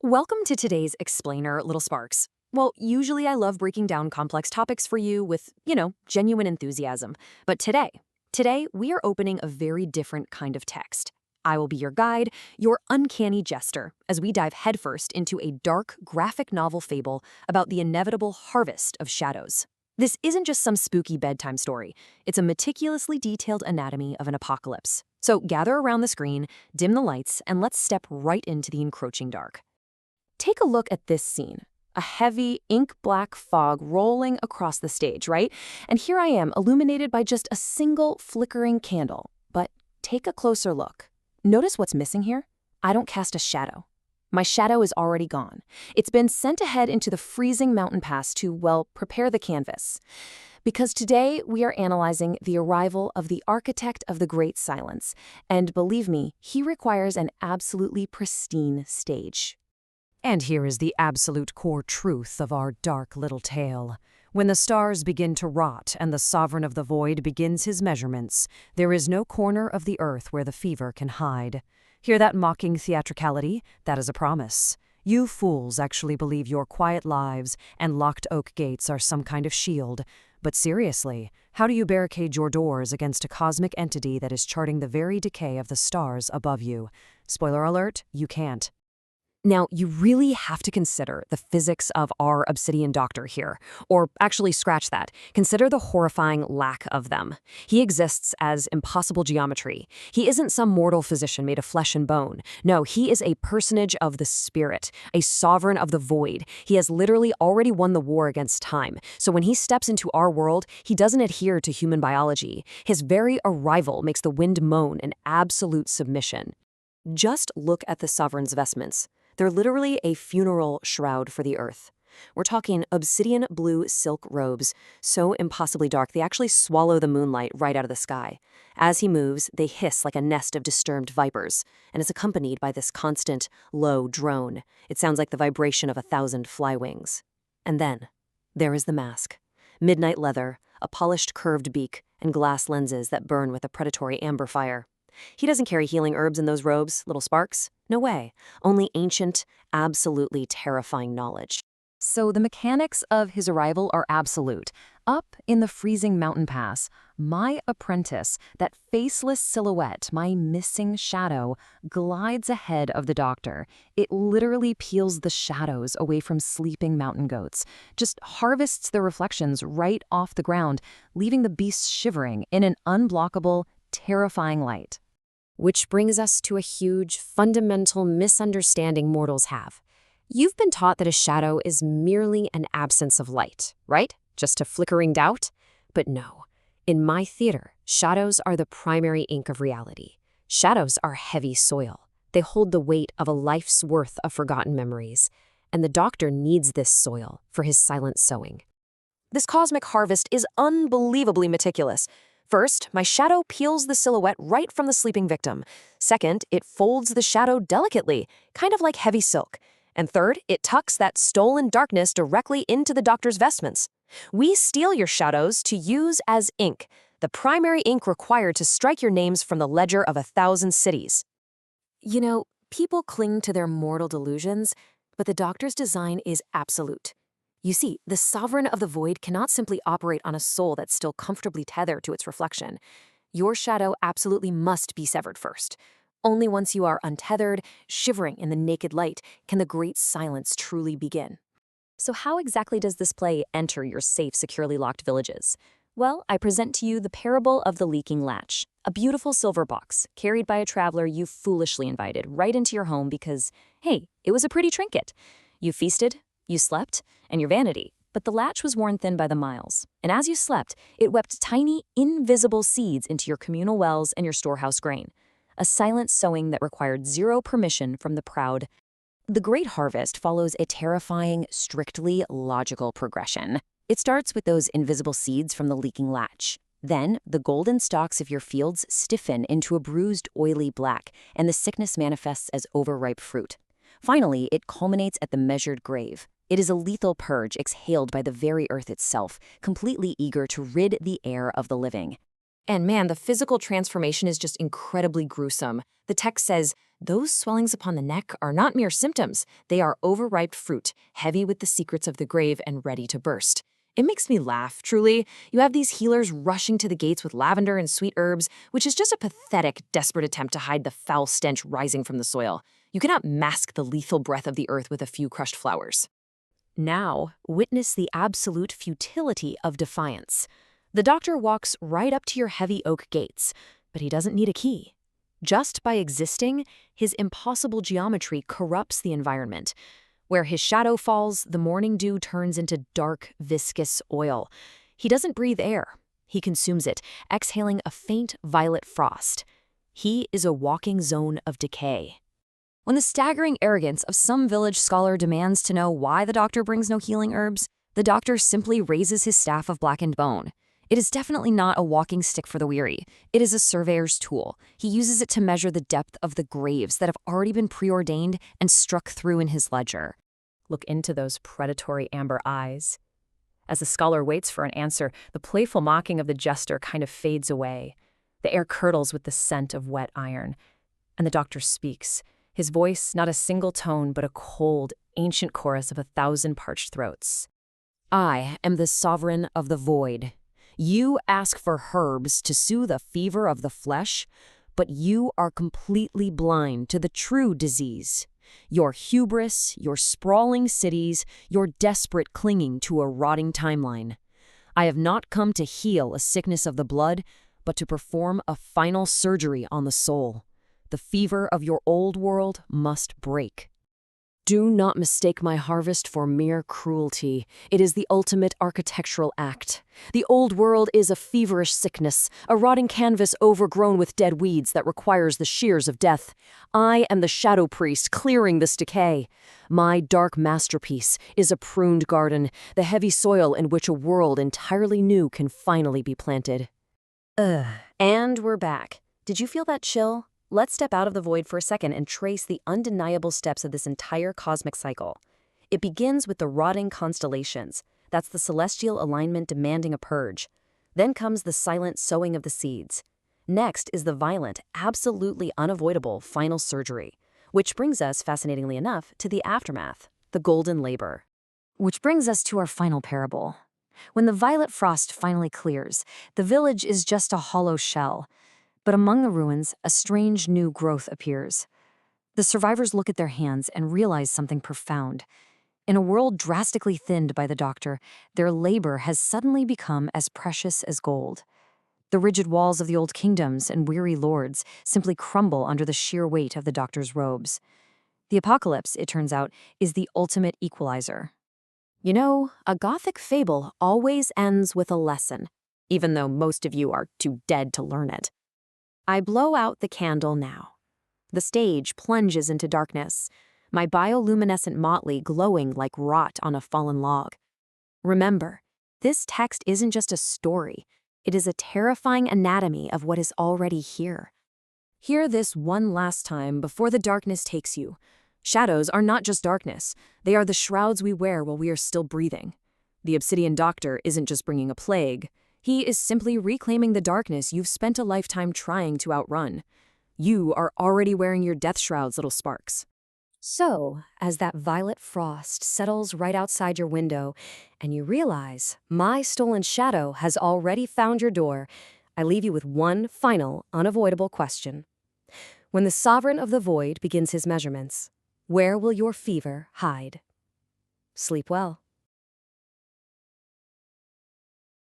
Welcome to today's Explainer, Little Sparks. Well, usually I love breaking down complex topics for you with, genuine enthusiasm. But today we are opening a very different kind of text. I will be your guide, your uncanny jester, as we dive headfirst into a dark, graphic novel fable about the inevitable harvest of shadows. This isn't just some spooky bedtime story. It's a meticulously detailed anatomy of an apocalypse. So gather around the screen, dim the lights, and let's step right into the encroaching dark. Take a look at this scene. A heavy, ink-black fog rolling across the stage, right? And here I am, illuminated by just a single flickering candle. But take a closer look. Notice what's missing here? I don't cast a shadow. My shadow is already gone. It's been sent ahead into the freezing mountain pass to, well, prepare the canvas. Because today we are analyzing the arrival of the architect of the Great Silence. And believe me, he requires an absolutely pristine stage. And here is the absolute core truth of our dark little tale. When the stars begin to rot and the sovereign of the void begins his measurements, there is no corner of the earth where the fever can hide. Hear that mocking theatricality? That is a promise. You fools actually believe your quiet lives and locked oak gates are some kind of shield. But seriously, how do you barricade your doors against a cosmic entity that is charting the very decay of the stars above you? Spoiler alert, you can't. Now, you really have to consider the physics of our obsidian doctor here. Or actually, scratch that. Consider the horrifying lack of them. He exists as impossible geometry. He isn't some mortal physician made of flesh and bone. No, he is a personage of the spirit, a sovereign of the void. He has literally already won the war against time. So when he steps into our world, he doesn't adhere to human biology. His very arrival makes the wind moan in absolute submission. Just look at the sovereign's vestments. They're literally a funeral shroud for the earth. We're talking obsidian blue silk robes, so impossibly dark they actually swallow the moonlight right out of the sky. As he moves, they hiss like a nest of disturbed vipers, and it's accompanied by this constant, low drone. It sounds like the vibration of 1,000 fly wings. And then, there is the mask. Midnight leather, a polished curved beak, and glass lenses that burn with a predatory amber fire. He doesn't carry healing herbs in those robes, little sparks. No way. Only ancient, absolutely terrifying knowledge. So the mechanics of his arrival are absolute. Up in the freezing mountain pass, my apprentice, that faceless silhouette, my missing shadow, glides ahead of the doctor. It literally peels the shadows away from sleeping mountain goats, just harvests their reflections right off the ground, leaving the beasts shivering in an unblockable, terrifying light. Which brings us to a huge, fundamental misunderstanding mortals have. You've been taught that a shadow is merely an absence of light, right? Just a flickering doubt? But no. In my theater, shadows are the primary ink of reality. Shadows are heavy soil. They hold the weight of a life's worth of forgotten memories. And the doctor needs this soil for his silent sowing. This cosmic harvest is unbelievably meticulous. First, my shadow peels the silhouette right from the sleeping victim. Second, it folds the shadow delicately, kind of like heavy silk. And third, it tucks that stolen darkness directly into the doctor's vestments. We steal your shadows to use as ink, the primary ink required to strike your names from the ledger of 1,000 cities. You know, people cling to their mortal delusions, but the doctor's design is absolute. You see, the sovereign of the void cannot simply operate on a soul that's still comfortably tethered to its reflection. Your shadow absolutely must be severed first. Only once you are untethered, shivering in the naked light, can the great silence truly begin. So how exactly does this play enter your safe, securely locked villages? Well, I present to you the parable of the leaking latch, a beautiful silver box carried by a traveler you foolishly invited right into your home because, hey, it was a pretty trinket. You feasted, you slept, and your vanity, but the latch was worn thin by the miles. And as you slept, it wept tiny, invisible seeds into your communal wells and your storehouse grain. A silent sowing that required zero permission from the proud. The Great Harvest follows a terrifying, strictly logical progression. It starts with those invisible seeds from the leaking latch. Then, the golden stalks of your fields stiffen into a bruised, oily black, and the sickness manifests as overripe fruit. Finally, it culminates at the measured grave. It is a lethal purge exhaled by the very earth itself, completely eager to rid the air of the living. And man, the physical transformation is just incredibly gruesome. The text says, those swellings upon the neck are not mere symptoms. They are overripe fruit, heavy with the secrets of the grave and ready to burst. It makes me laugh, truly. You have these healers rushing to the gates with lavender and sweet herbs, which is just a pathetic, desperate attempt to hide the foul stench rising from the soil. You cannot mask the lethal breath of the earth with a few crushed flowers. Now, witness the absolute futility of defiance. The doctor walks right up to your heavy oak gates, but he doesn't need a key. Just by existing, his impossible geometry corrupts the environment. Where his shadow falls, the morning dew turns into dark, viscous oil. He doesn't breathe air. He consumes it, exhaling a faint violet frost. He is a walking zone of decay. When the staggering arrogance of some village scholar demands to know why the doctor brings no healing herbs, the doctor simply raises his staff of blackened bone. It is definitely not a walking stick for the weary. It is a surveyor's tool. He uses it to measure the depth of the graves that have already been preordained and struck through in his ledger. Look into those predatory amber eyes. As the scholar waits for an answer, the playful mocking of the jester kind of fades away. The air curdles with the scent of wet iron. And the doctor speaks. His voice, not a single tone, but a cold, ancient chorus of 1,000 parched throats. I am the sovereign of the void. You ask for herbs to soothe a fever of the flesh, but you are completely blind to the true disease. Your hubris, your sprawling cities, your desperate clinging to a rotting timeline. I have not come to heal a sickness of the blood, but to perform a final surgery on the soul. The fever of your old world must break. Do not mistake my harvest for mere cruelty. It is the ultimate architectural act. The old world is a feverish sickness, a rotting canvas overgrown with dead weeds that requires the shears of death. I am the shadow priest clearing this decay. My dark masterpiece is a pruned garden, the heavy soil in which a world entirely new can finally be planted. And we're back. Did you feel that chill? Let's step out of the void for a second and trace the undeniable steps of this entire cosmic cycle. It begins with the rotting constellations. That's the celestial alignment demanding a purge. Then comes the silent sowing of the seeds. Next is the violent, absolutely unavoidable final surgery, which brings us, fascinatingly enough, to the aftermath, the golden labor. Which brings us to our final parable. When the violet frost finally clears, the village is just a hollow shell. But among the ruins, a strange new growth appears. The survivors look at their hands and realize something profound. In a world drastically thinned by the doctor, their labor has suddenly become as precious as gold. The rigid walls of the old kingdoms and weary lords simply crumble under the sheer weight of the doctor's robes. The apocalypse, it turns out, is the ultimate equalizer. You know, a Gothic fable always ends with a lesson, even though most of you are too dead to learn it. I blow out the candle now. The stage plunges into darkness, my bioluminescent motley glowing like rot on a fallen log. Remember, this text isn't just a story. It is a terrifying anatomy of what is already here. Hear this one last time before the darkness takes you. Shadows are not just darkness. They are the shrouds we wear while we are still breathing. The obsidian doctor isn't just bringing a plague. He is simply reclaiming the darkness you've spent a lifetime trying to outrun. You are already wearing your death shrouds, little sparks. So, as that violet frost settles right outside your window, and you realize my stolen shadow has already found your door, I leave you with one final, unavoidable question. When the sovereign of the void begins his measurements, where will your fever hide? Sleep well.